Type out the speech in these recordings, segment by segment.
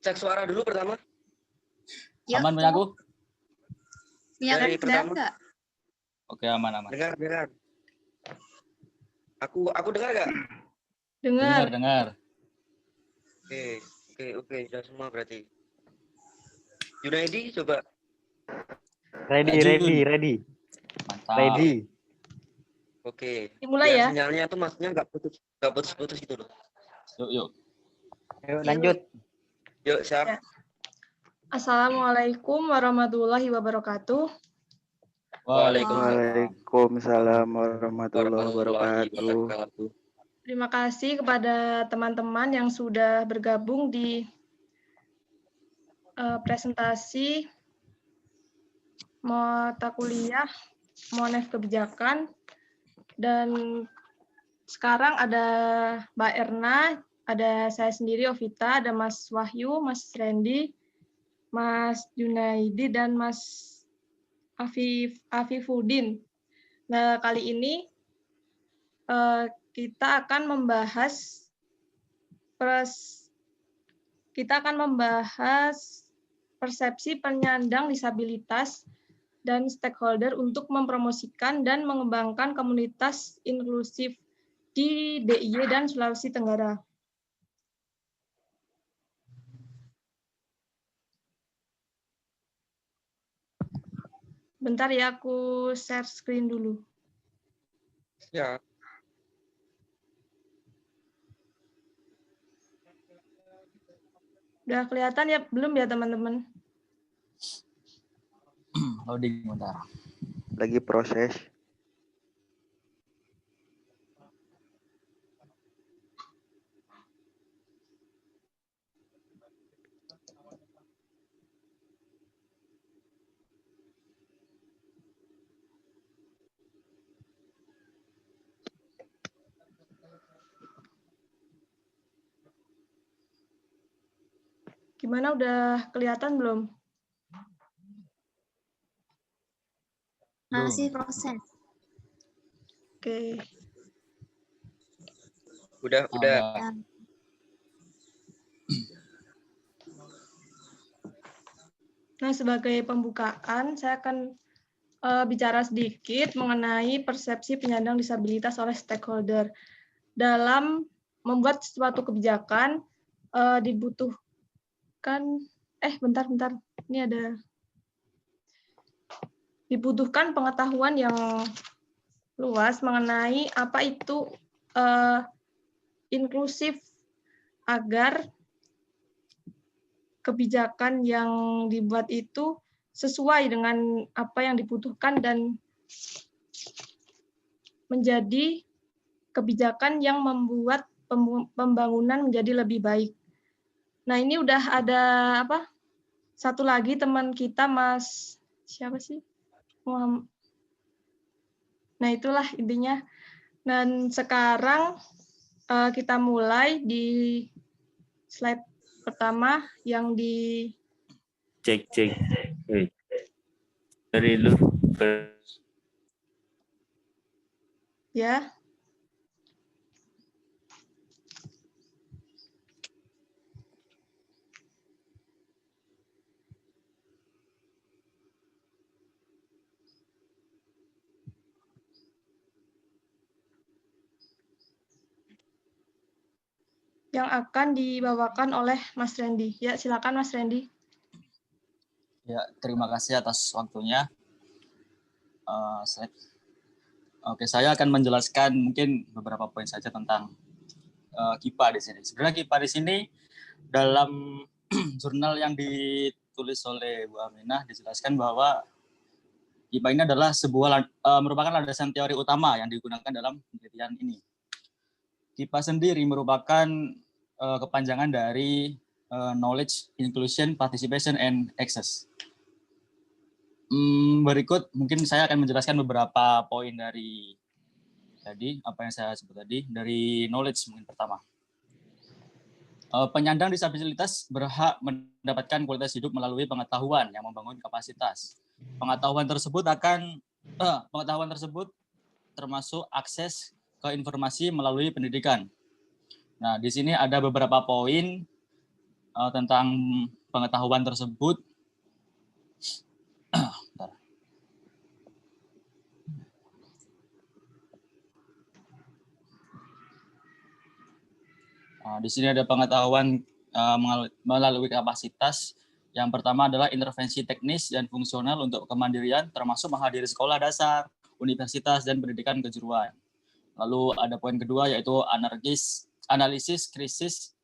Cek suara dulu pertama. Ya, Aman punya aku? Dari pertama. enggak? Oke, aman. Dengar. Aku dengar nggak? Dengar. Oke, sudah semua berarti. Junaidi coba. Ready. Mantap. Ready. Oke. Dimulai ya. Sinyalnya tuh maksudnya nggak putus gitu loh. Yuk. Ayo lanjut. Yuk, siap. Ya. Assalamualaikum warahmatullahi wabarakatuh. Waalaikumsalam warahmatullahi wabarakatuh. Terima kasih kepada teman-teman yang sudah bergabung di presentasi mata kuliah Monef Kebijakan. Dan sekarang ada Mbak Erna, ada saya sendiri Ovita, ada Mas Wahyu, Mas Randy, Mas Junaidi, dan Mas Afifuddin. Nah, kali ini kita akan membahas persepsi penyandang disabilitas dan stakeholder untuk mempromosikan dan mengembangkan komunitas inklusif di DIY dan Sulawesi Tenggara. Bentar ya, aku share screen dulu. Ya. Udah kelihatan ya? Belum ya, teman-teman? Loading bentar. Lagi proses. Gimana, udah kelihatan belum? Masih proses. Oke. Udah. Nah, sebagai pembukaan, saya akan bicara sedikit mengenai persepsi penyandang disabilitas oleh stakeholder. Dalam membuat suatu kebijakan, dibutuhkan pengetahuan yang luas mengenai apa itu inklusif agar kebijakan yang dibuat itu sesuai dengan apa yang dibutuhkan dan menjadi kebijakan yang membuat pembangunan menjadi lebih baik. Nah, ini udah ada satu lagi teman kita, Mas siapa sih? Nah, itulah intinya. Dan sekarang kita mulai di slide pertama yang di cek. Dari lu. Ya. Yang akan dibawakan oleh Mas Randy. Ya, silakan Mas Randy. Ya, terima kasih atas waktunya. Oke, saya akan menjelaskan mungkin beberapa poin saja tentang KIPA di sini. Sebenarnya KIPA di sini dalam jurnal yang ditulis oleh Bu Aminah dijelaskan bahwa KIPA ini adalah merupakan landasan teori utama yang digunakan dalam penelitian ini. KIPA sendiri merupakan kepanjangan dari Knowledge, Inclusion, Participation, and Access. Berikut mungkin saya akan menjelaskan beberapa poin dari tadi, apa yang saya sebut tadi, dari knowledge mungkin pertama. Penyandang disabilitas berhak mendapatkan kualitas hidup melalui pengetahuan yang membangun kapasitas. Pengetahuan tersebut termasuk akses ke informasi melalui pendidikan, Nah, di sini ada beberapa poin tentang pengetahuan tersebut. Bentar. Di sini ada pengetahuan melalui kapasitas. Yang pertama adalah intervensi teknis dan fungsional untuk kemandirian, termasuk menghadiri sekolah dasar, universitas, dan pendidikan kejuruan. Lalu ada poin kedua yaitu analisis krisis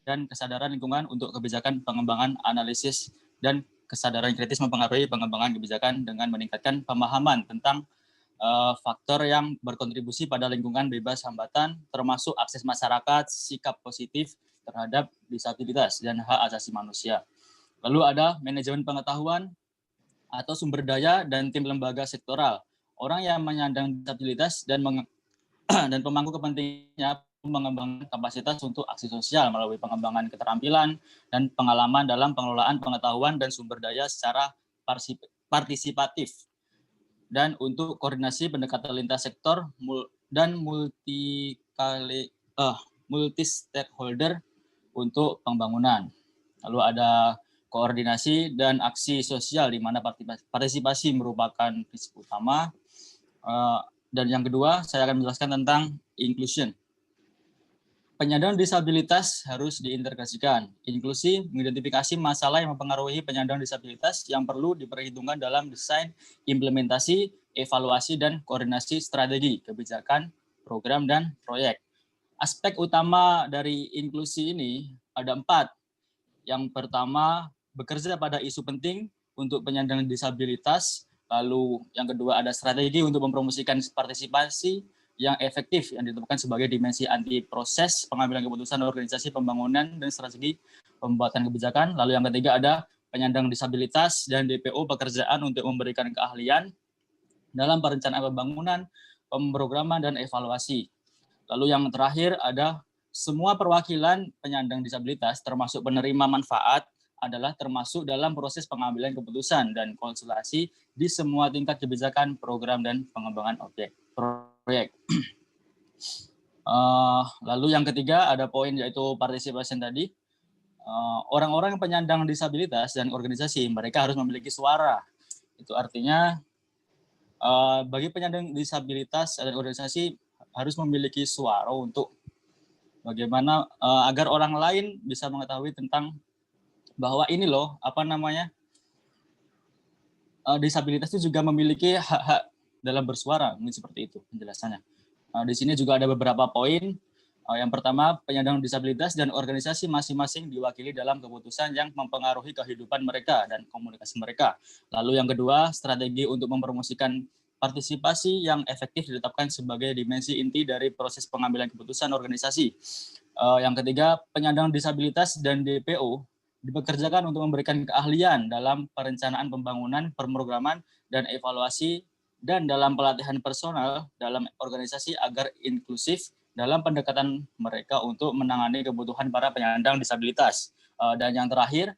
dan kesadaran lingkungan untuk kebijakan pengembangan analisis dan kesadaran kritis mempengaruhi pengembangan kebijakan dengan meningkatkan pemahaman tentang faktor yang berkontribusi pada lingkungan bebas hambatan, termasuk akses masyarakat, sikap positif terhadap disabilitas dan hak asasi manusia. Lalu ada manajemen pengetahuan atau sumber daya dan tim lembaga sektoral. Orang yang menyandang disabilitas dan pemangku kepentingannya mengembangkan kapasitas untuk aksi sosial melalui pengembangan keterampilan dan pengalaman dalam pengelolaan pengetahuan dan sumber daya secara partisipatif. Dan untuk koordinasi pendekatan lintas sektor dan multi stakeholder untuk pembangunan. Lalu ada koordinasi dan aksi sosial di mana partisipasi merupakan prinsip utama. Dan yang kedua, saya akan menjelaskan tentang inclusion. Penyandang disabilitas harus diintegrasikan. Inklusi mengidentifikasi masalah yang mempengaruhi penyandang disabilitas yang perlu diperhitungkan dalam desain, implementasi, evaluasi, dan koordinasi strategi, kebijakan, program, dan proyek. Aspek utama dari inklusi ini ada 4. Yang pertama, bekerja pada isu penting untuk penyandang disabilitas. Lalu yang kedua ada strategi untuk mempromosikan partisipasi yang efektif yang ditemukan sebagai dimensi anti proses pengambilan keputusan organisasi pembangunan dan strategi pembuatan kebijakan. Lalu yang ketiga ada penyandang disabilitas dan DPO pekerjaan untuk memberikan keahlian dalam perencanaan pembangunan, pemrograman, dan evaluasi. Lalu yang terakhir ada semua perwakilan penyandang disabilitas termasuk penerima manfaat adalah termasuk dalam proses pengambilan keputusan dan konsultasi di semua tingkat kebijakan, program, dan pengembangan proyek. Lalu yang ketiga ada poin yaitu participation tadi. Orang-orang penyandang disabilitas dan organisasi mereka harus memiliki suara. Itu artinya bagi penyandang disabilitas dan organisasi harus memiliki suara untuk bagaimana agar orang lain bisa mengetahui tentang bahwa ini loh disabilitas itu juga memiliki hak-hak dalam bersuara, seperti itu penjelasannya. Di sini juga ada beberapa poin. Yang pertama, penyandang disabilitas dan organisasi masing-masing diwakili dalam keputusan yang mempengaruhi kehidupan mereka dan komunikasi mereka. Lalu yang kedua, strategi untuk mempromosikan partisipasi yang efektif ditetapkan sebagai dimensi inti dari proses pengambilan keputusan organisasi. Yang ketiga, penyandang disabilitas dan DPO dipekerjakan untuk memberikan keahlian dalam perencanaan pembangunan, pemrograman, dan evaluasi, dan dalam pelatihan personal dalam organisasi agar inklusif dalam pendekatan mereka untuk menangani kebutuhan para penyandang disabilitas. Dan yang terakhir,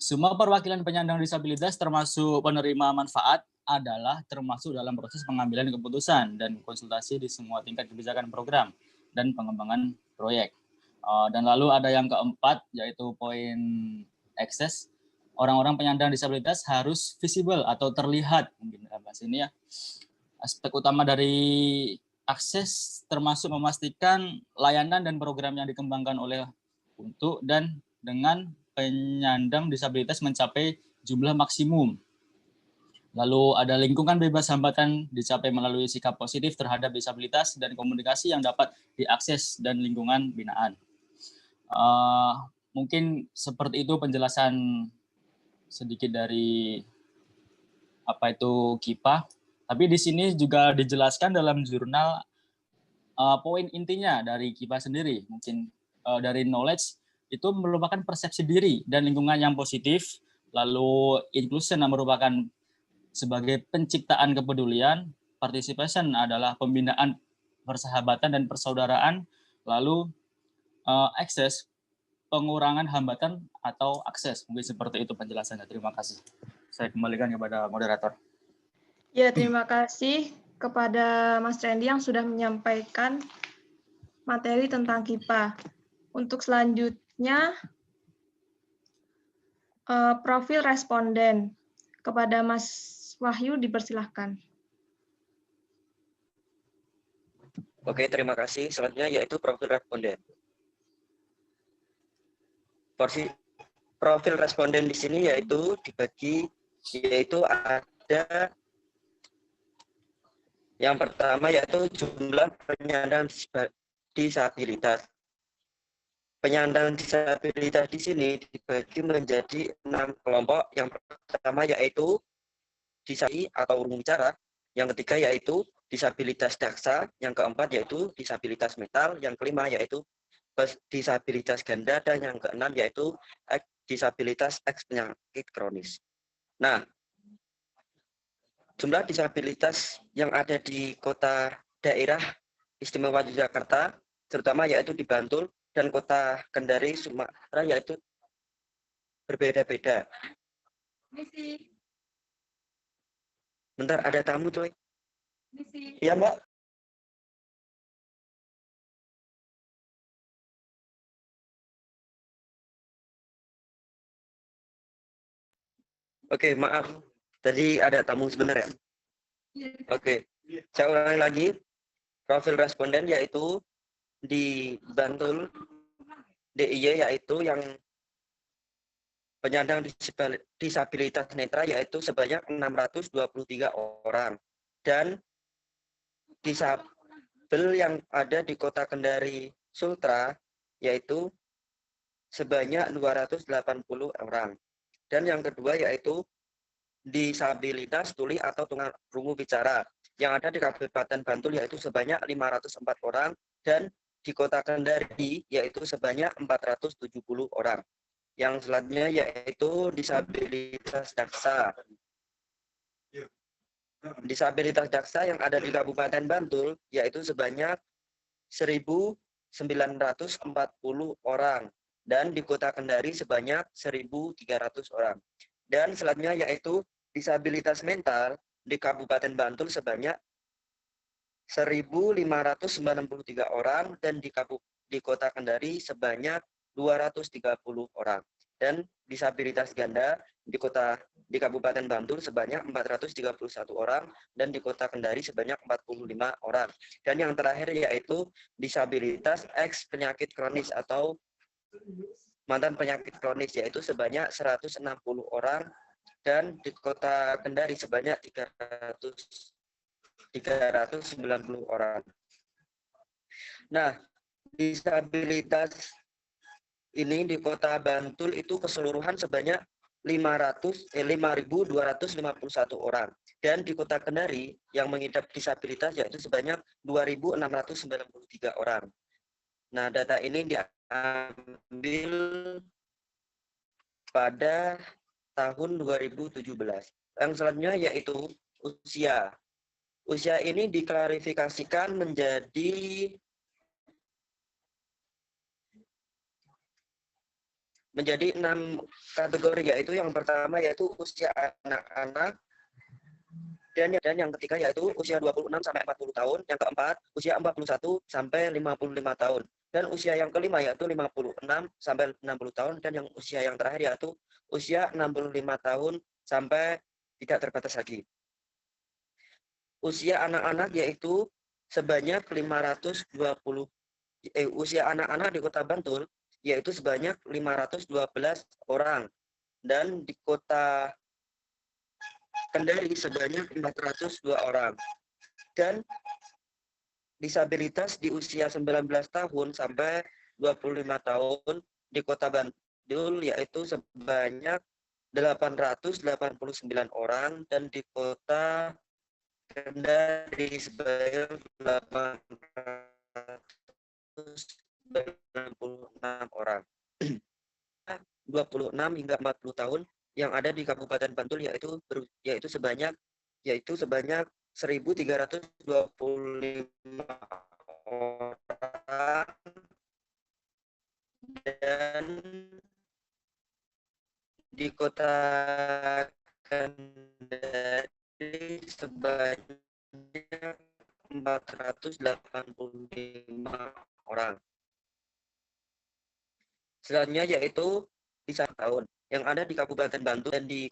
semua perwakilan penyandang disabilitas termasuk penerima manfaat adalah termasuk dalam proses pengambilan keputusan dan konsultasi di semua tingkat kebijakan program dan pengembangan proyek. Dan lalu ada yang keempat, yaitu poin akses. Orang-orang penyandang disabilitas harus visible atau terlihat. Mungkin dalam bahasa ini ya. Aspek utama dari akses termasuk memastikan layanan dan program yang dikembangkan oleh untuk dan dengan penyandang disabilitas mencapai jumlah maksimum. Lalu ada lingkungan bebas hambatan dicapai melalui sikap positif terhadap disabilitas dan komunikasi yang dapat diakses dan lingkungan binaan. Mungkin seperti itu penjelasan sedikit dari apa itu KIPA. Tapi di sini juga dijelaskan dalam jurnal poin intinya dari KIPA sendiri. Mungkin dari knowledge itu merupakan persepsi diri dan lingkungan yang positif. Lalu inclusion merupakan sebagai penciptaan kepedulian. Participation adalah pembinaan persahabatan dan persaudaraan. Lalu akses, pengurangan hambatan atau akses. Mungkin seperti itu penjelasannya. Terima kasih. Saya kembalikan kepada moderator. Ya, terima kasih kepada Mas Randy yang sudah menyampaikan materi tentang KIPA. Untuk selanjutnya, profil responden. Kepada Mas Wahyu dipersilahkan. Oke, terima kasih. Selanjutnya yaitu profil responden. Profil responden di sini yaitu dibagi, yaitu ada yang pertama yaitu jumlah penyandang disabilitas. Penyandang disabilitas di sini dibagi menjadi 6 kelompok. Yang pertama yaitu disabilitas atau urung bicara, yang ketiga yaitu disabilitas daksa, yang keempat yaitu disabilitas mental, yang kelima yaitu disabilitas ganda, dan yang keenam yaitu disabilitas eks penyakit kronis. Nah, jumlah disabilitas yang ada di kota daerah istimewa Yogyakarta, terutama yaitu di Bantul dan kota Kendari, Sumatera, yaitu berbeda-beda. Bentar, ada tamu coy. Iya Mbak. Oke, maaf. Tadi ada tamu sebentar ya. Oke, saya ulangi lagi. Profil responden yaitu di Bantul DIY yaitu yang penyandang disabilitas netra yaitu sebanyak 623 orang. Dan disabel yang ada di kota Kendari Sultra yaitu sebanyak 280 orang. Dan yang kedua yaitu disabilitas tuli atau tunarungu bicara yang ada di Kabupaten Bantul yaitu sebanyak 504 orang, dan di kota Kendari yaitu sebanyak 470 orang. Yang selanjutnya yaitu disabilitas daksa. Disabilitas daksa yang ada di Kabupaten Bantul yaitu sebanyak 1.940 orang, dan di kota Kendari sebanyak 1.300 orang. Dan selanjutnya yaitu disabilitas mental di Kabupaten Bantul sebanyak 1.593 orang, dan di kota Kendari sebanyak 230 orang. Dan disabilitas ganda di Kabupaten Bantul sebanyak 431 orang, dan di kota Kendari sebanyak 45 orang. Dan yang terakhir yaitu disabilitas eks penyakit kronis atau mantan penyakit kronis yaitu sebanyak 160 orang, dan di kota Kendari sebanyak 390 orang. Nah, disabilitas ini di kota Bantul itu keseluruhan sebanyak 5.251 orang, dan di kota Kendari yang mengidap disabilitas yaitu sebanyak 2.693 orang. Nah, data ini diambil pada tahun 2017. Yang selanjutnya yaitu usia. Usia ini diklarifikasikan menjadi 6 kategori, yaitu yang pertama yaitu usia anak-anak, dan yang ketiga yaitu usia 26 sampai 40 tahun, yang keempat usia 41 sampai 55 tahun, dan usia yang kelima yaitu 56 sampai 60 tahun, dan yang usia yang terakhir yaitu usia 65 tahun sampai tidak terbatas lagi. Usia anak-anak yaitu sebanyak 520 usia anak-anak di Kota Bantul yaitu sebanyak 512 orang, dan di Kota Kendari sebanyak 402 orang. Dan disabilitas di usia 19 tahun sampai 25 tahun di Kota Bantul yaitu sebanyak 889 orang, dan di Kota Kendari sebanyak 896 orang. 26 hingga 40 tahun yang ada di Kabupaten Bantul yaitu sebanyak 1.325 orang, dan di Kota Kendari sebanyak 485 orang. Selanjutnya yaitu di 1 tahun yang ada di Kabupaten Bantul dan di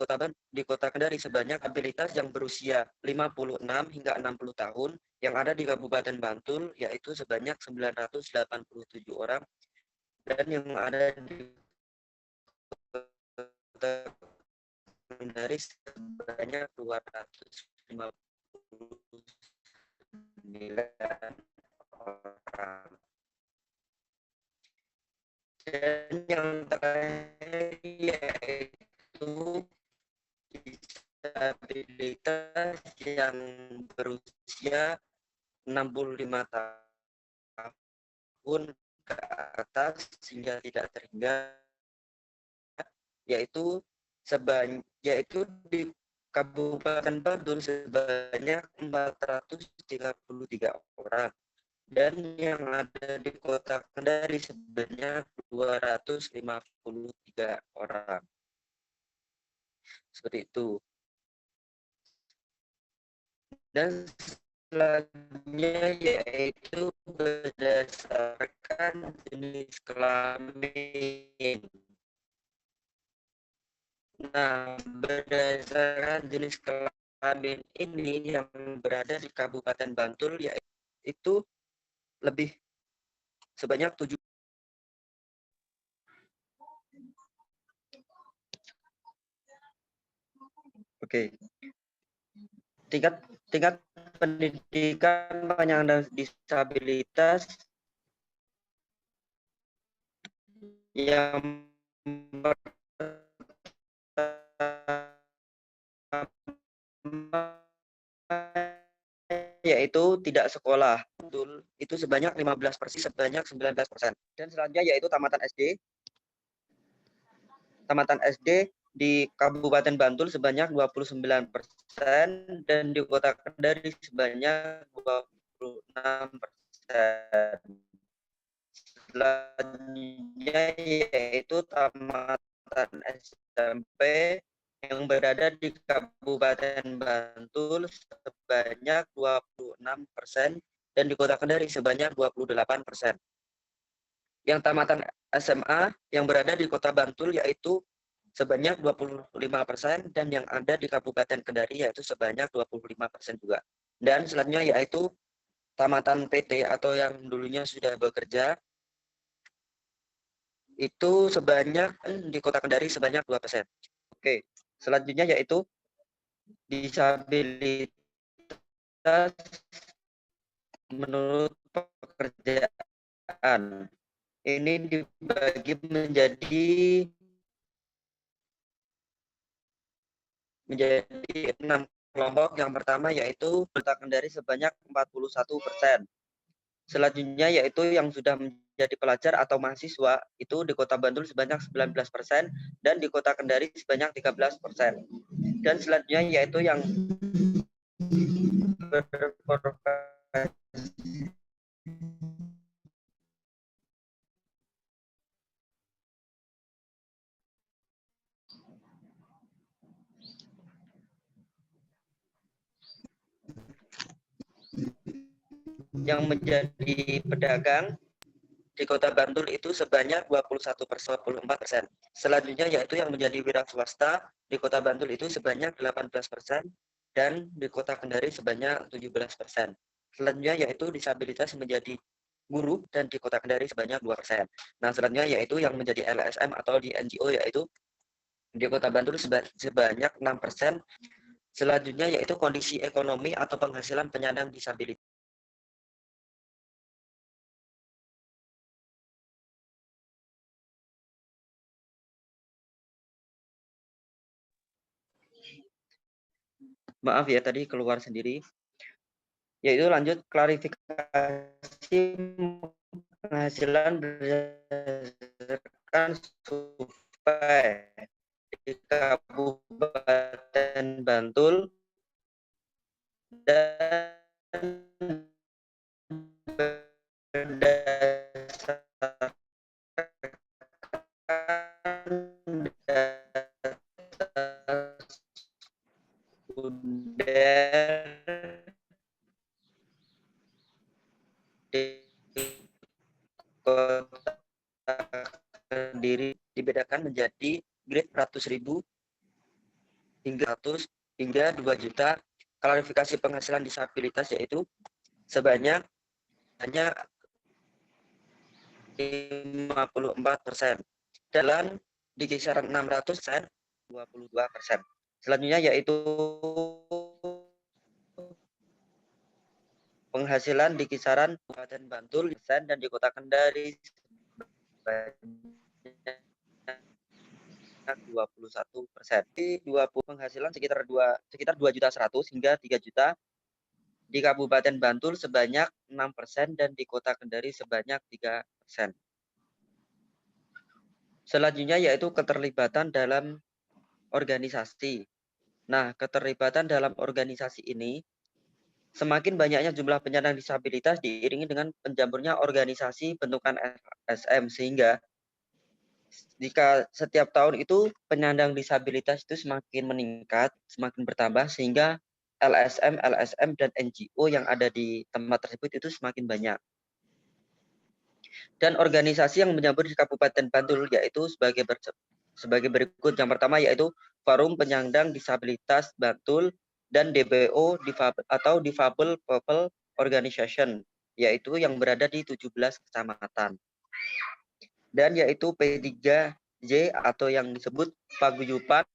Kota Kendari sebanyak abilitas yang berusia 56 hingga 60 tahun yang ada di Kabupaten Bantul yaitu sebanyak 987 orang dan yang ada di Kota Kendari sebanyak 259 orang. Dan yang terakhir yaitu disabilitas yang berusia 65 tahun ke atas hingga tidak terhingga yaitu di Kabupaten Bantul sebanyak 433 orang dan yang ada di Kota Kendari sebanyak 253 orang. Seperti itu. Dan selanjutnya yaitu berdasarkan jenis kelamin. Nah, berdasarkan jenis kelamin ini yang berada di Kabupaten Bantul yaitu lebih sebanyak 7. Oke. Tingkat pendidikan penyandang disabilitas yang yaitu tidak sekolah. Betul, itu sebanyak 15%, sebanyak 19%. Dan selanjutnya yaitu tamatan SD di Kabupaten Bantul sebanyak 29% dan di Kota Kendari sebanyak 26%. Selanjutnya yaitu tamatan SMP yang berada di Kabupaten Bantul sebanyak 26% dan di Kota Kendari sebanyak 28%. Yang tamatan SMA yang berada di Kota Bantul yaitu sebanyak 25% dan yang ada di Kabupaten Kendari yaitu sebanyak 25% juga. Dan selanjutnya yaitu tamatan PT atau yang dulunya sudah bekerja itu sebanyak di Kota Kendari sebanyak 2%. Oke, selanjutnya yaitu disabilitas menurut pekerjaan. Ini dibagi menjadi 6 kelompok. Yang pertama yaitu Kota Kendari sebanyak 41%. Selanjutnya yaitu yang sudah menjadi pelajar atau mahasiswa itu di Kota Bantul sebanyak 19% dan di Kota Kendari sebanyak 13%. Dan selanjutnya yaitu yang yang menjadi pedagang di Kota Bantul itu sebanyak 21%. Selanjutnya yaitu yang menjadi wira swasta di Kota Bantul itu sebanyak 18% dan di Kota Kendari sebanyak 17%. Selanjutnya yaitu disabilitas menjadi guru dan di Kota Kendari sebanyak 2%. Nah, selanjutnya yaitu yang menjadi LSM atau di NGO yaitu di Kota Bantul sebanyak 6%. Selanjutnya yaitu kondisi ekonomi atau penghasilan penyandang disabilitas. Maaf ya tadi keluar sendiri. Yaitu lanjut klarifikasi penghasilan berdasarkan survei di Kabupaten Bantul dan berdasarkan data Kediri dibedakan menjadi grade 100.000 hingga 100 hingga 2 juta. Klarifikasi penghasilan disabilitas yaitu sebanyak hanya 54%. Dan di kisaran 600% 22%. Selanjutnya yaitu penghasilan di kisaran Kabupaten Bantul dan di Kota Kendari sebanyak 21%. Di 20 penghasilan sekitar 2.100.000 hingga 3 juta. Di Kabupaten Bantul sebanyak 6% dan di Kota Kendari sebanyak 3%. Selanjutnya yaitu keterlibatan dalam organisasi. Nah, keterlibatan dalam organisasi ini semakin banyaknya jumlah penyandang disabilitas diiringi dengan pencampurnya organisasi bentukan LSM, sehingga jika setiap tahun itu penyandang disabilitas itu semakin meningkat, semakin bertambah, sehingga LSM, dan NGO yang ada di tempat tersebut itu semakin banyak. Dan organisasi yang menyambut di Kabupaten Bantul yaitu sebagai berikut. Yang pertama yaitu Forum Penyandang Disabilitas Bantul dan DBO atau Difabel People Organization, yaitu yang berada di 17 kecamatan. Dan yaitu P3J atau yang disebut Paguyuban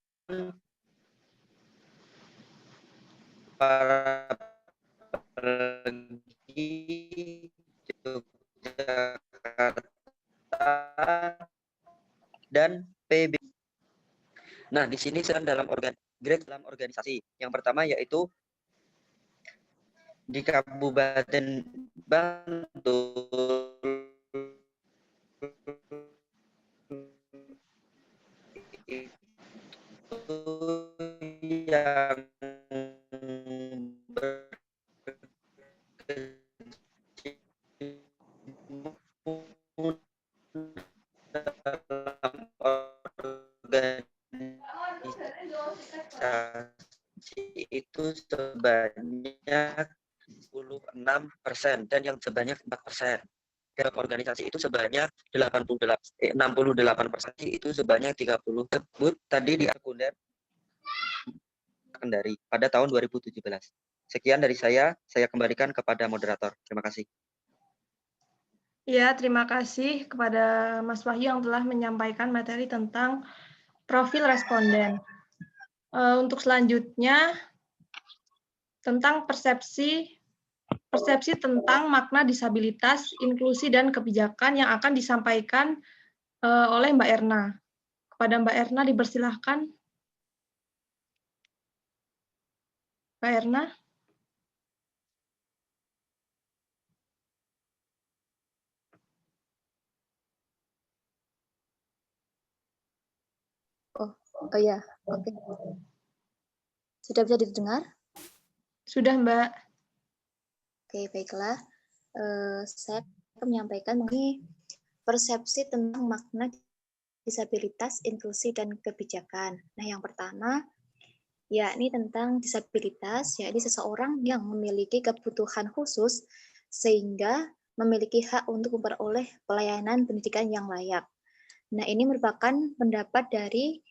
para pergi Yogyakarta dan PB. Nah, di sini sedang dalam organisasi. Yang pertama yaitu di Kabupaten Bantul itu yang itu sebanyak 66% dan yang sebanyak 4%. Dalam organisasi itu sebanyak 68% itu sebanyak 30 tersebut tadi di sekunder Kendari pada tahun 2017. Sekian dari saya kembalikan kepada moderator. Terima kasih. Ya, terima kasih kepada Mas Wahyu yang telah menyampaikan materi tentang profil responden. Untuk selanjutnya, tentang persepsi tentang makna disabilitas, inklusi, dan kebijakan yang akan disampaikan oleh Mbak Erna. Kepada Mbak Erna dipersilahkan. Mbak Erna. Oh ya, oke. Sudah bisa didengar? Sudah, Mbak. Oke, baiklah. Saya akan menyampaikan mengenai persepsi tentang makna disabilitas, inklusi, dan kebijakan. Nah, yang pertama, yakni tentang disabilitas, yakni seseorang yang memiliki kebutuhan khusus sehingga memiliki hak untuk memperoleh pelayanan pendidikan yang layak. Nah, ini merupakan pendapat dari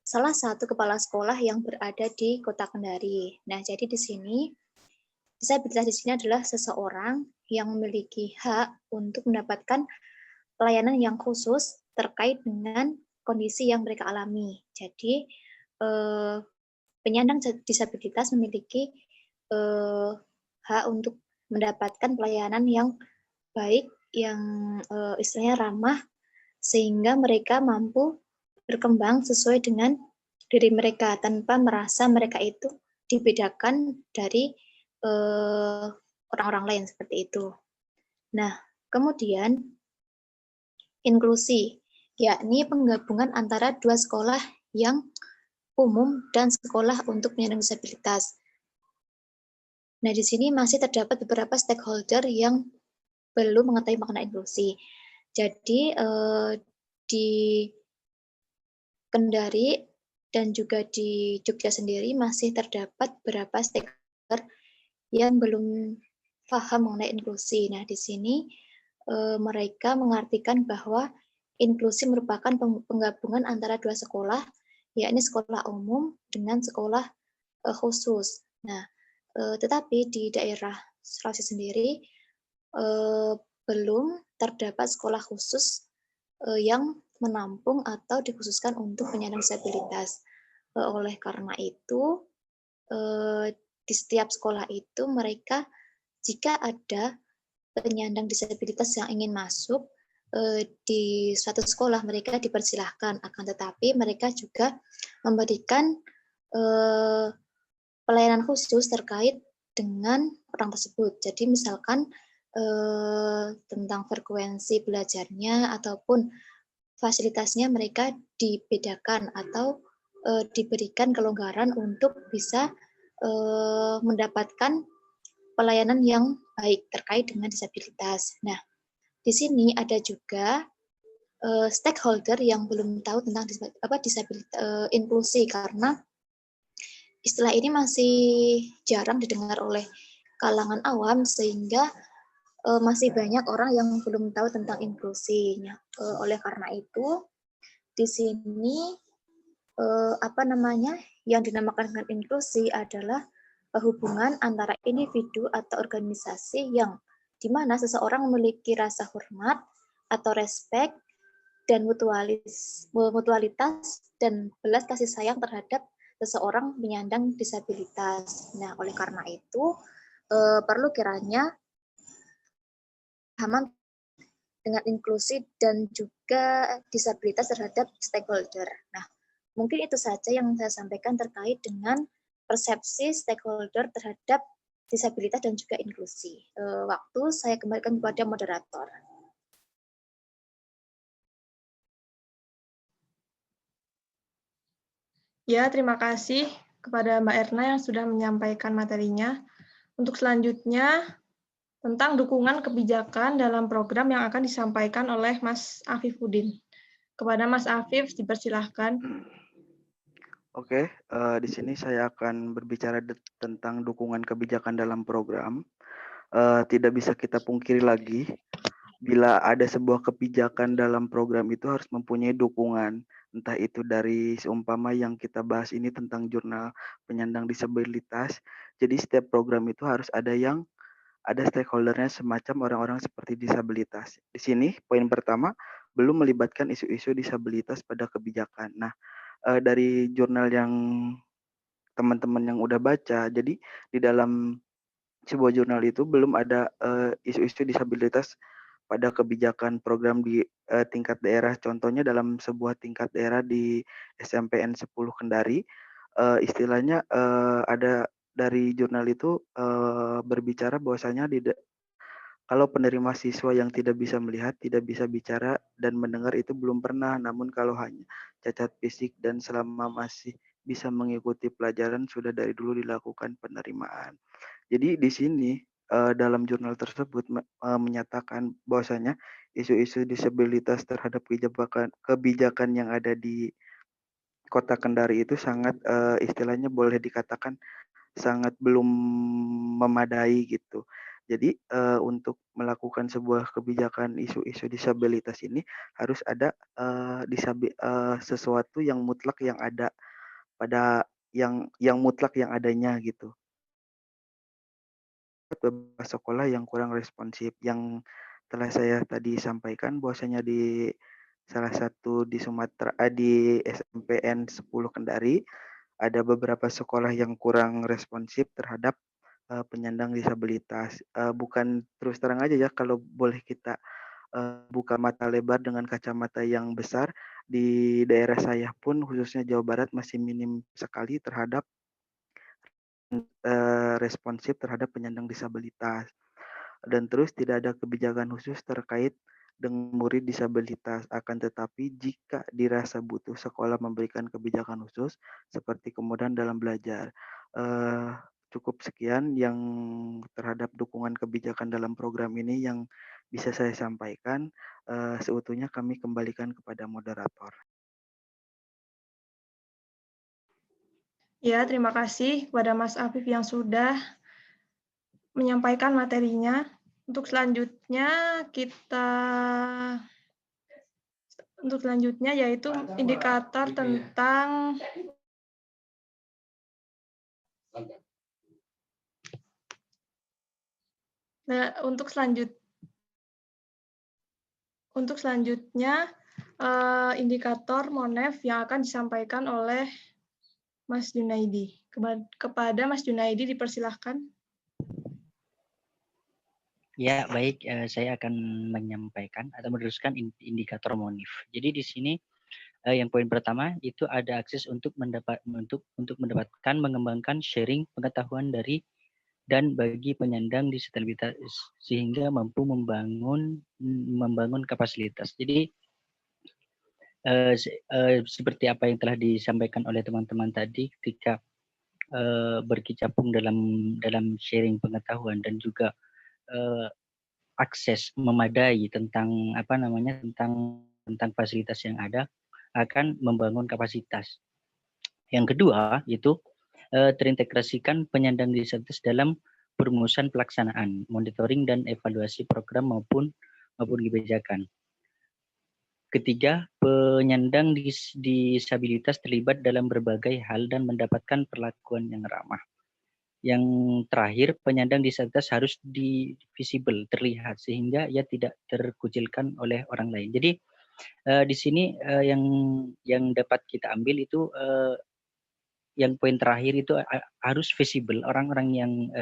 salah satu kepala sekolah yang berada di Kota Kendari. Nah, jadi di sini disabilitas di sini adalah seseorang yang memiliki hak untuk mendapatkan pelayanan yang khusus terkait dengan kondisi yang mereka alami. Jadi penyandang disabilitas memiliki hak untuk mendapatkan pelayanan yang baik, yang istilahnya ramah, sehingga mereka mampu berkembang sesuai dengan diri mereka tanpa merasa mereka itu dibedakan dari orang-orang lain seperti itu. Nah, kemudian inklusi, yakni penggabungan antara dua sekolah yang umum dan sekolah untuk penyandang disabilitas. Nah, di sini masih terdapat beberapa stakeholder yang belum mengetahui makna inklusi. Jadi di Kendari dan juga di Jogja sendiri masih terdapat beberapa stakeholder yang belum paham mengenai inklusi. Nah, di sini mereka mengartikan bahwa inklusi merupakan penggabungan antara dua sekolah, yakni sekolah umum dengan sekolah khusus. Nah, tetapi di daerah Sulawesi sendiri belum terdapat sekolah khusus yang menampung atau dikhususkan untuk penyandang disabilitas. Oleh karena itu, di setiap sekolah itu mereka jika ada penyandang disabilitas yang ingin masuk di suatu sekolah, mereka dipersilahkan. Akan tetapi mereka juga memberikan pelayanan khusus terkait dengan orang tersebut. Jadi misalkan tentang frekuensi belajarnya ataupun fasilitasnya mereka dibedakan atau diberikan kelonggaran untuk bisa mendapatkan pelayanan yang baik terkait dengan disabilitas. Nah, di sini ada juga stakeholder yang belum tahu tentang disabilitas inklusi, karena istilah ini masih jarang didengar oleh kalangan awam, sehingga masih banyak orang yang belum tahu tentang inklusinya. Oleh karena itu, di sini yang dinamakan dengan inklusi adalah hubungan antara individu atau organisasi yang di mana seseorang memiliki rasa hormat atau respek dan mutualitas dan belas kasih sayang terhadap seseorang penyandang disabilitas. Nah, oleh karena itu perlu kiranya pemahaman dengan inklusi dan juga disabilitas terhadap stakeholder. Nah, mungkin itu saja yang saya sampaikan terkait dengan persepsi stakeholder terhadap disabilitas dan juga inklusi. Waktu saya kembalikan kepada moderator. Ya, terima kasih kepada Mbak Erna yang sudah menyampaikan materinya. Untuk selanjutnya, tentang dukungan kebijakan dalam program yang akan disampaikan oleh Mas Afifuddin. Kepada Mas Afif, dipersilahkan. Oke, di sini saya akan berbicara tentang dukungan kebijakan dalam program. Tidak bisa kita pungkiri lagi, bila ada sebuah kebijakan dalam program itu harus mempunyai dukungan, entah itu dari seumpama yang kita bahas ini tentang jurnal penyandang disabilitas. Jadi setiap program itu harus ada stakeholdernya semacam orang-orang seperti disabilitas. Di sini poin pertama, belum melibatkan isu-isu disabilitas pada kebijakan. Nah, dari jurnal yang teman-teman yang udah baca, jadi di dalam sebuah jurnal itu belum ada isu-isu disabilitas pada kebijakan program di tingkat daerah. Contohnya dalam sebuah tingkat daerah di SMPN 10 Kendari, istilahnya ada dari jurnal itu berbicara bahwasanya kalau penerima siswa yang tidak bisa melihat, tidak bisa bicara dan mendengar itu belum pernah, namun kalau hanya cacat fisik dan selama masih bisa mengikuti pelajaran sudah dari dulu dilakukan penerimaan. Jadi di sini dalam jurnal tersebut menyatakan bahwasanya isu-isu disabilitas terhadap kebijakan yang ada di Kota Kendari itu sangat istilahnya boleh dikatakan sangat belum memadai gitu. Jadi untuk melakukan sebuah kebijakan isu-isu disabilitas ini harus ada sesuatu yang mutlak yang ada pada yang mutlak yang adanya gitu. Beberapa sekolah yang kurang responsif yang telah saya tadi sampaikan bahwasanya di salah satu di Sumatera di SMPN 10 Kendari ada beberapa sekolah yang kurang responsif terhadap penyandang disabilitas. Bukan terus terang aja ya, kalau boleh kita buka mata lebar dengan kacamata yang besar, di daerah saya pun khususnya Jawa Barat masih minim sekali terhadap responsif terhadap penyandang disabilitas. Dan terus tidak ada kebijakan khusus terkait dengan murid disabilitas. Akan tetapi jika dirasa butuh, sekolah memberikan kebijakan khusus seperti kemudahan dalam belajar. Cukup sekian yang terhadap dukungan kebijakan dalam program ini yang bisa saya sampaikan. Seutuhnya kami kembalikan kepada moderator. Ya, terima kasih kepada Mas Afif yang sudah menyampaikan materinya. Untuk selanjutnya kita Untuk selanjutnya yaitu indikator tentang untuk selanjutnya indikator MONEF yang akan disampaikan oleh Mas Junaidi. Kepada Mas Junaidi dipersilahkan. Ya, baik. Saya akan menyampaikan atau meneruskan indikator MONIF. Jadi di sini yang poin pertama itu ada akses untuk mendapatkan mengembangkan sharing pengetahuan dari dan bagi penyandang disabilitas sehingga mampu membangun kapasitas. Jadi seperti apa yang telah disampaikan oleh teman-teman tadi, ketika berkecimpung dalam sharing pengetahuan dan juga akses memadai tentang tentang fasilitas yang ada akan membangun kapasitas. Yang kedua itu terintegrasikan penyandang disabilitas dalam perumusan pelaksanaan, monitoring dan evaluasi program maupun kebijakan. Ketiga, penyandang disabilitas terlibat dalam berbagai hal dan mendapatkan perlakuan yang ramah. Yang terakhir, penyandang disabilitas harus visible, terlihat sehingga ia tidak terkucilkan oleh orang lain. Jadi di sini yang dapat kita ambil itu yang poin terakhir itu harus visible, orang-orang yang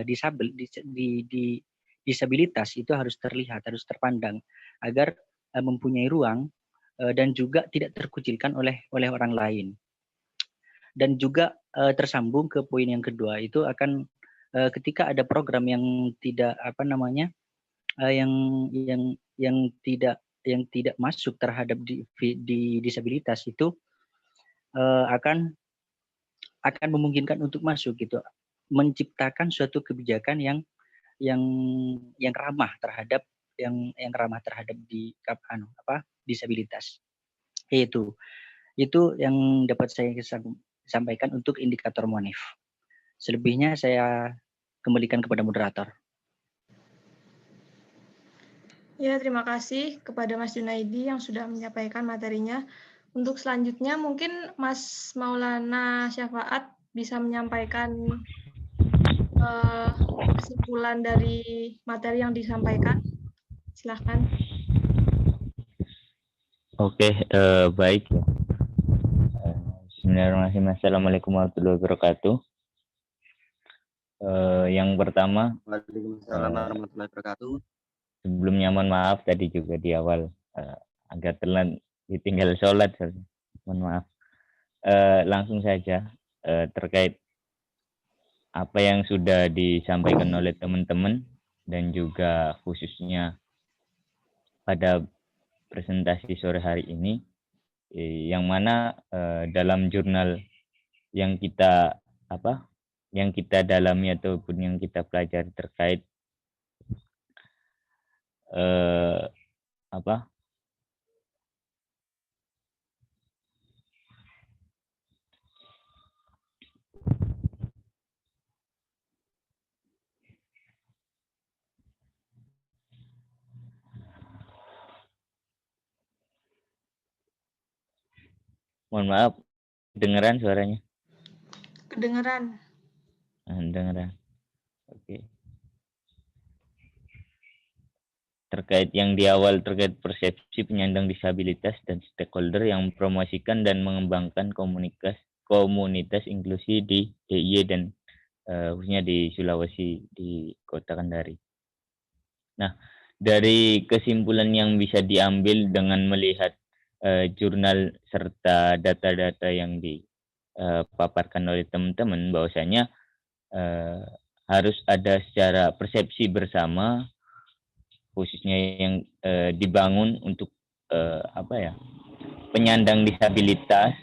disabilitas itu harus terlihat, harus terpandang agar mempunyai ruang dan juga tidak terkucilkan oleh orang lain. Dan juga tersambung ke poin yang kedua itu akan ketika ada program yang tidak yang tidak masuk terhadap di disabilitas itu akan memungkinkan untuk masuk gitu, menciptakan suatu kebijakan yang ramah terhadap disabilitas. Itu yang dapat saya sampaikan untuk indikator MONIF. Selebihnya saya kembalikan kepada moderator. Ya, terima kasih kepada Mas Junaidi yang sudah menyampaikan materinya. Untuk selanjutnya mungkin Mas Maulana Syafaat bisa menyampaikan kesimpulan dari materi yang disampaikan. Silahkan. Oke, baik. Bismillahirrahmanirrahim. Assalamualaikum warahmatullahi wabarakatuh. Yang pertama, Waalaikumsalam warahmatullahi wabarakatuh. Sebelumnya mohon maaf tadi juga di awal agak telat ditinggal sholat. Mohon maaf. Langsung saja terkait apa yang sudah disampaikan oleh teman-teman dan juga khususnya pada presentasi sore hari ini, yang mana dalam jurnal yang kita dalami ataupun yang kita pelajari terkait mohon maaf, kedengeran suaranya? Kedengeran. Kedengeran. Oke. Terkait yang di awal terkait persepsi penyandang disabilitas dan stakeholder yang mempromosikan dan mengembangkan komunitas inklusi di DIY dan khususnya di Sulawesi, di Kota Kendari. Nah, dari kesimpulan yang bisa diambil dengan melihat jurnal serta data-data yang dipaparkan oleh teman-teman, bahwasanya harus ada secara persepsi bersama, khususnya yang dibangun untuk penyandang disabilitas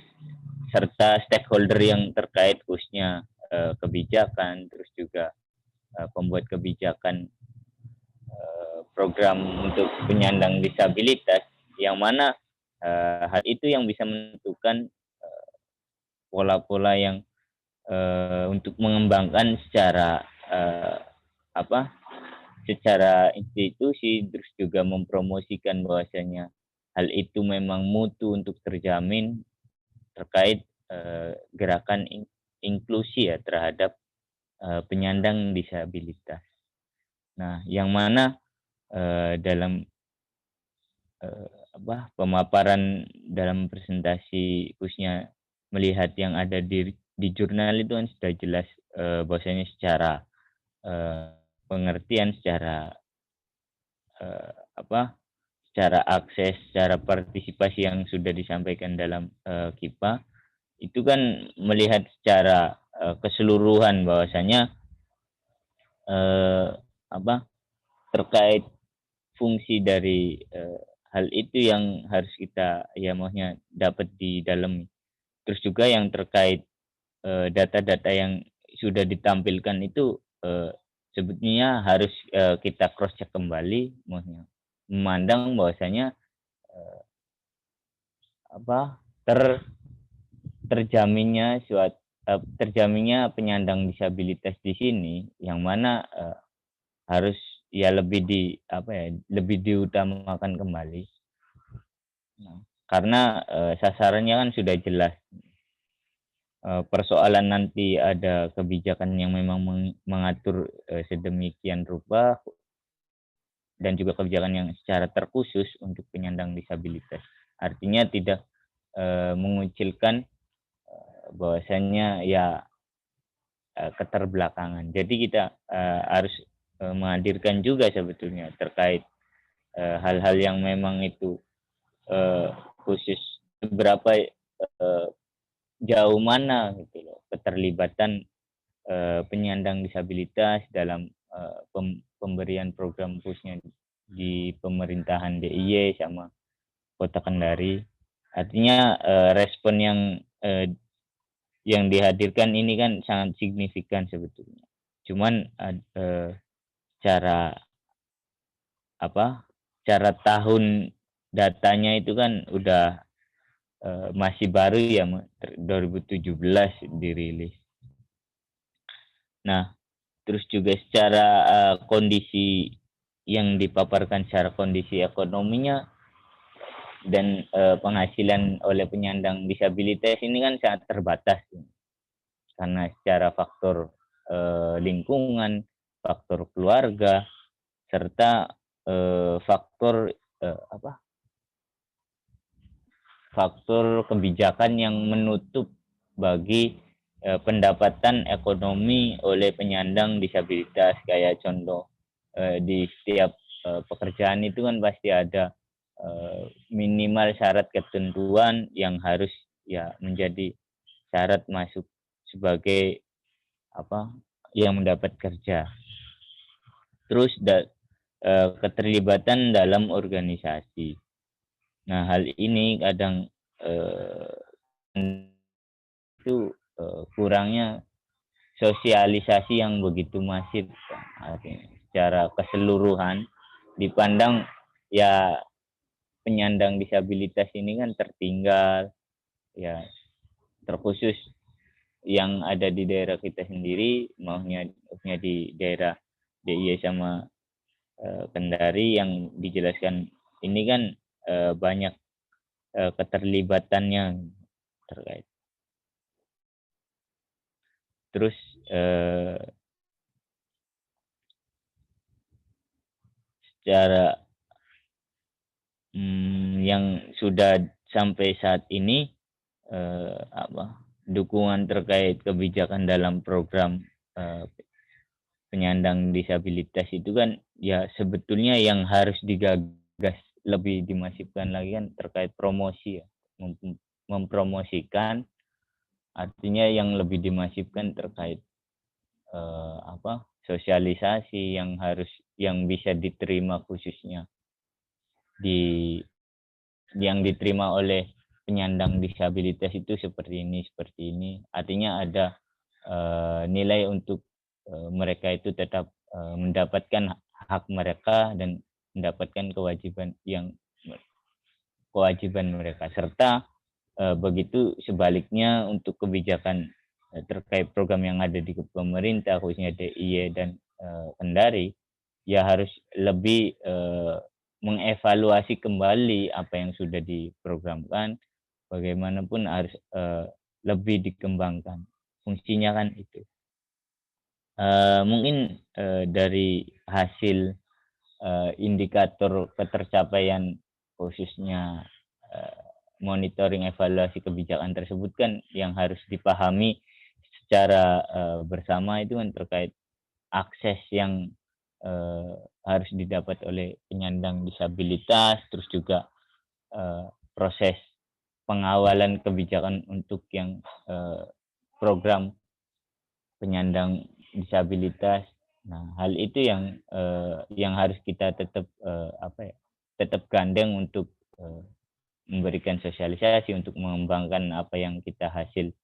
serta stakeholder yang terkait, khususnya kebijakan, terus juga pembuat kebijakan program untuk penyandang disabilitas, yang mana hal itu yang bisa menentukan pola-pola yang untuk mengembangkan secara secara institusi, terus juga mempromosikan bahwasanya hal itu memang mutu untuk terjamin terkait gerakan inklusi ya terhadap penyandang disabilitas. Nah, yang mana dalam pemaparan dalam presentasi khususnya melihat yang ada di jurnal itu kan sudah jelas bahwasanya secara pengertian, secara secara akses, secara partisipasi yang sudah disampaikan dalam KIPA itu kan melihat secara keseluruhan bahwasanya terkait fungsi dari hal itu yang harus kita maunya dapat di dalam. Terus juga yang terkait data-data yang sudah ditampilkan itu sebetulnya harus kita cross check kembali, maunya memandang bahwasanya terjaminnya penyandang disabilitas di sini yang mana harus lebih diutamakan kembali. Nah, karena sasarannya kan sudah jelas. Persoalan nanti ada kebijakan yang memang mengatur sedemikian rupa dan juga kebijakan yang secara terkhusus untuk penyandang disabilitas. Artinya tidak mengucilkan bahwasanya keterbelakangan. Jadi kita harus menghadirkan juga sebetulnya terkait hal-hal yang memang itu khusus seberapa jauh mana gitu loh keterlibatan penyandang disabilitas dalam pemberian program khususnya di pemerintahan DIY sama Kota Kendari. Artinya respon yang dihadirkan ini kan sangat signifikan sebetulnya. Cuman cara tahun datanya itu kan udah masih baru ya, 2017 dirilis. Nah, terus juga secara kondisi yang dipaparkan secara kondisi ekonominya dan penghasilan oleh penyandang disabilitas ini kan sangat terbatas. Karena secara faktor lingkungan, faktor keluarga, serta faktor kebijakan yang menutup bagi pendapatan ekonomi oleh penyandang disabilitas. Kayak contoh di setiap pekerjaan itu kan pasti ada minimal syarat ketentuan yang harus menjadi syarat masuk sebagai yang mendapat kerja. Terus keterlibatan dalam organisasi. Nah, hal ini kadang itu kurangnya sosialisasi yang begitu masif. Artinya, secara keseluruhan dipandang penyandang disabilitas ini kan tertinggal, terkhusus yang ada di daerah kita sendiri, maunya di daerah DIY sama Kendari yang dijelaskan ini kan banyak keterlibatannya terkait. Terus secara yang sudah sampai saat ini dukungan terkait kebijakan dalam program penyandang disabilitas itu kan sebetulnya yang harus digagas lebih dimasifkan lagi kan terkait promosi ya, mempromosikan. Artinya yang lebih dimasifkan terkait sosialisasi yang bisa diterima khususnya yang diterima oleh penyandang disabilitas itu seperti ini. Artinya ada nilai untuk mereka itu tetap mendapatkan hak mereka dan mendapatkan kewajiban mereka, serta begitu sebaliknya untuk kebijakan terkait program yang ada di pemerintah khususnya DIY dan Kendari harus lebih mengevaluasi kembali apa yang sudah diprogramkan, bagaimanapun harus lebih dikembangkan. Fungsinya kan itu. Mungkin dari hasil indikator ketercapaian khususnya monitoring evaluasi kebijakan tersebut kan yang harus dipahami secara bersama itu kan terkait akses yang harus didapat oleh penyandang disabilitas, terus juga proses pengawalan kebijakan untuk yang program penyandang disabilitas. Nah, hal itu yang harus kita tetap tetap gandeng untuk memberikan sosialisasi untuk mengembangkan apa yang kita hasil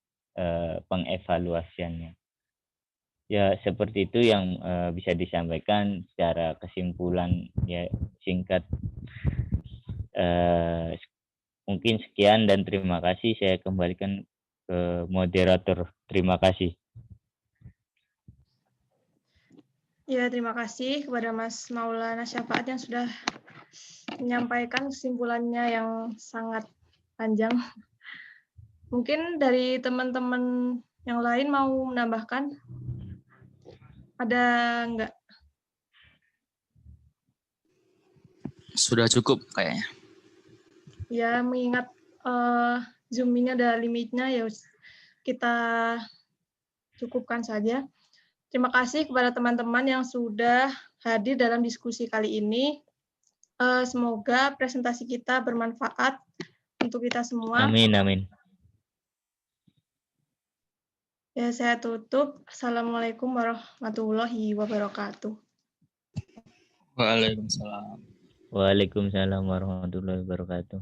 pengevaluasiannya. Ya, seperti itu yang bisa disampaikan secara kesimpulan ya singkat. Mungkin sekian dan terima kasih. Saya kembalikan ke moderator. Terima kasih. Ya, terima kasih kepada Mas Maulana Syafaat yang sudah menyampaikan kesimpulannya yang sangat panjang. Mungkin dari teman-teman yang lain mau menambahkan? Ada enggak? Sudah cukup kayaknya. Ya, mengingat Zoom-nya ada limitnya, ya kita cukupkan saja. Terima kasih kepada teman-teman yang sudah hadir dalam diskusi kali ini. Semoga presentasi kita bermanfaat untuk kita semua. Amin, amin. Ya, saya tutup. Assalamualaikum warahmatullahi wabarakatuh. Waalaikumsalam. Waalaikumsalam warahmatullahi wabarakatuh.